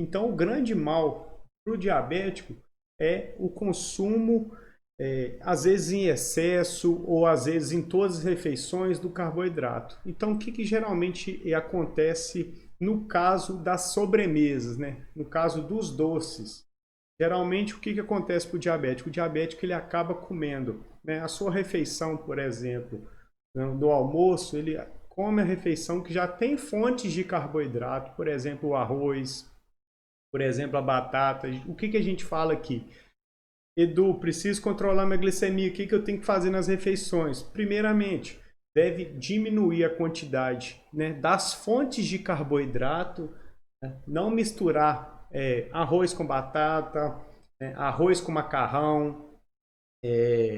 Então, o grande mal para o diabético é o consumo, às vezes em excesso ou às vezes em todas as refeições do carboidrato. Então, o que geralmente acontece no caso das sobremesas, né? No caso dos doces? Geralmente, o que acontece para o diabético? O diabético ele acaba comendo, né, a sua refeição, por exemplo, né, do almoço, ele come a refeição que já tem fontes de carboidrato, por exemplo, o arroz, por exemplo, a batata. O que a gente fala aqui? Edu, preciso controlar minha glicemia. O que eu tenho que fazer nas refeições? Primeiramente, deve diminuir a quantidade, né, das fontes de carboidrato, né? Não misturar arroz com batata, né, arroz com macarrão,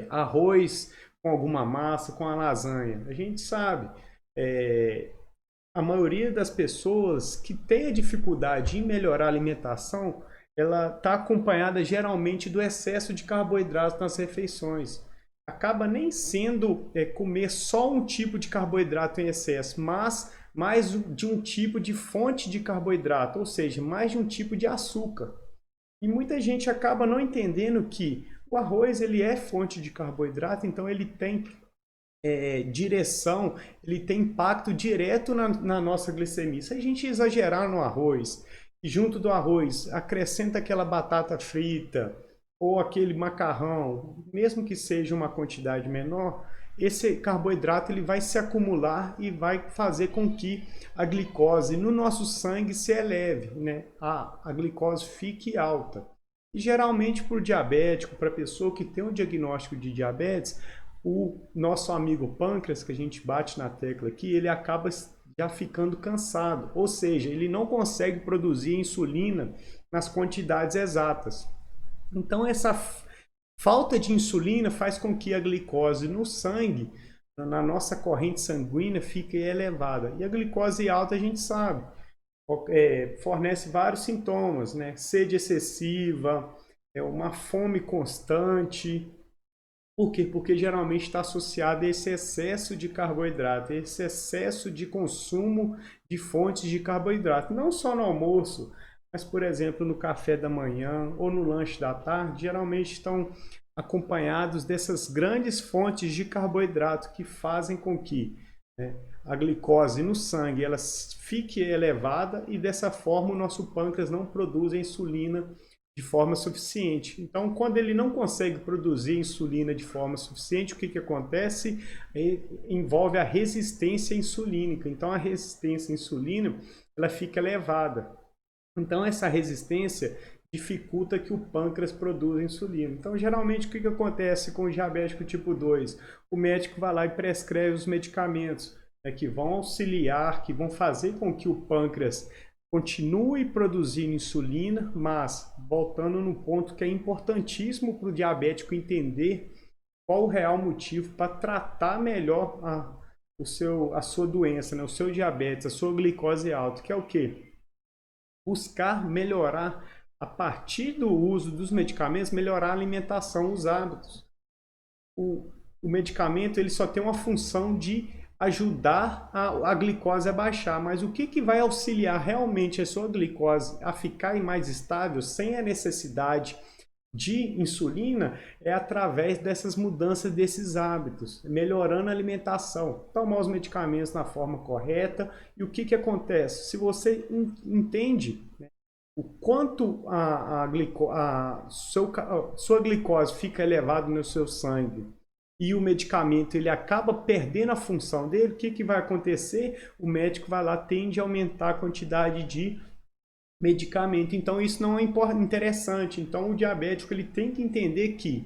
arroz com alguma massa, com a lasanha. A gente sabe, é, a maioria das pessoas que tem a dificuldade em melhorar a alimentação, ela está acompanhada geralmente do excesso de carboidratos nas refeições. Acaba nem sendo comer só um tipo de carboidrato em excesso, mas mais de um tipo de fonte de carboidrato, ou seja, mais de um tipo de açúcar. E muita gente acaba não entendendo que o arroz ele é fonte de carboidrato, então ele tem direção, ele tem impacto direto na nossa glicemia. Se a gente exagerar no arroz, e junto do arroz acrescenta aquela batata frita ou aquele macarrão, mesmo que seja uma quantidade menor, esse carboidrato ele vai se acumular e vai fazer com que a glicose no nosso sangue se eleve, né? A glicose fique alta. E geralmente para o diabético, para a pessoa que tem um diagnóstico de diabetes, o nosso amigo pâncreas, que a gente bate na tecla aqui, ele acaba já ficando cansado, ou seja, ele não consegue produzir insulina nas quantidades exatas. Então, essa falta de insulina faz com que a glicose no sangue, na nossa corrente sanguínea, fique elevada. E a glicose alta, a gente sabe, fornece vários sintomas, né? Sede excessiva, uma fome constante. Por quê? Porque geralmente está associado a esse excesso de carboidrato, esse excesso de consumo de fontes de carboidrato. Não só no almoço, mas, por exemplo, no café da manhã ou no lanche da tarde, geralmente estão acompanhados dessas grandes fontes de carboidrato que fazem com que, né, a glicose no sangue ela fique elevada e dessa forma o nosso pâncreas não produz a insulina de forma suficiente. Então, quando ele não consegue produzir insulina de forma suficiente, o que acontece? Envolve a resistência insulínica. Então, a resistência à insulina ela fica elevada. Então, essa resistência dificulta que o pâncreas produza insulina. Então, geralmente, o que acontece com o diabético tipo 2? O médico vai lá e prescreve os medicamentos, né, que vão auxiliar, que vão fazer com que o pâncreas continue produzindo insulina, mas voltando no ponto que é importantíssimo para o diabético entender qual o real motivo para tratar melhor a sua doença, né? O seu diabetes, a sua glicose alta, que é o quê? Buscar melhorar, a partir do uso dos medicamentos, melhorar a alimentação, os hábitos. O medicamento ele só tem uma função de ajudar a glicose a baixar, mas o que vai auxiliar realmente a sua glicose a ficar mais estável sem a necessidade de insulina é através dessas mudanças desses hábitos, melhorando a alimentação, tomar os medicamentos na forma correta. E o que acontece? Se você entende, né, o quanto sua glicose fica elevada no seu sangue e o medicamento ele acaba perdendo a função dele, o que vai acontecer? O médico vai lá, tende a aumentar a quantidade de medicamento. Então isso não é interessante. Então o diabético ele tem que entender que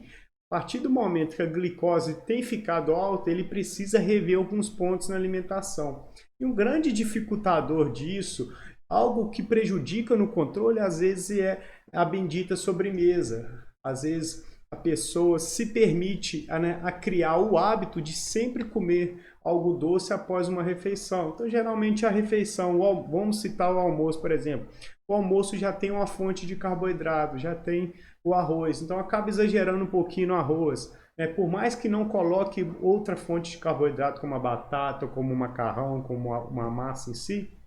a partir do momento que a glicose tem ficado alta, ele precisa rever alguns pontos na alimentação. E um grande dificultador disso, algo que prejudica no controle, às vezes é a bendita sobremesa. Às vezes a pessoa se permite a criar o hábito de sempre comer algo doce após uma refeição. Então, geralmente a refeição, vamos citar o almoço, por exemplo. O almoço já tem uma fonte de carboidrato, já tem o arroz, então acaba exagerando um pouquinho no arroz. Por mais que não coloque outra fonte de carboidrato, como a batata, como o macarrão, como uma massa em si,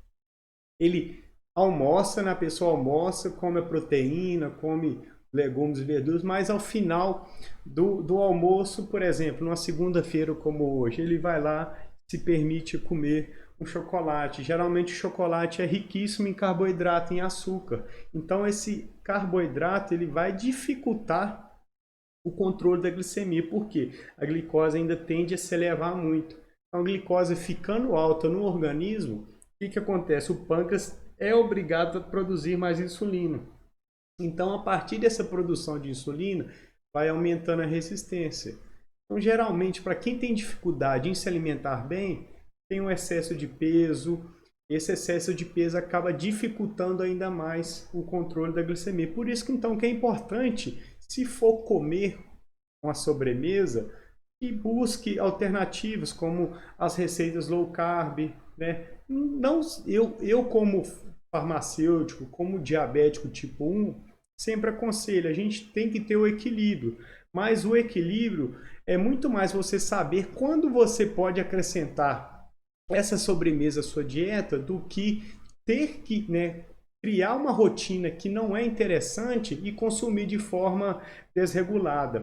ele almoça, né? A pessoa almoça, come a proteína, come legumes e verduras, mas ao final do almoço, por exemplo, numa segunda-feira como hoje, ele vai lá, se permite comer um chocolate. Geralmente o chocolate é riquíssimo em carboidrato, em açúcar. Então esse carboidrato ele vai dificultar o controle da glicemia, porque a glicose ainda tende a se elevar muito. Então, a glicose ficando alta no organismo, o que acontece? O pâncreas é obrigado a produzir mais insulina. Então, a partir dessa produção de insulina, vai aumentando a resistência. Então, geralmente, para quem tem dificuldade em se alimentar bem, tem um excesso de peso. Esse excesso de peso acaba dificultando ainda mais o controle da glicemia. Por isso que, então, que é importante, se for comer uma sobremesa, e busque alternativas como as receitas low carb, né? Não, eu como farmacêutico, como diabético tipo 1, sempre aconselho, a gente tem que ter o equilíbrio, mas o equilíbrio é muito mais você saber quando você pode acrescentar essa sobremesa à sua dieta do que ter que, né, criar uma rotina que não é interessante e consumir de forma desregulada.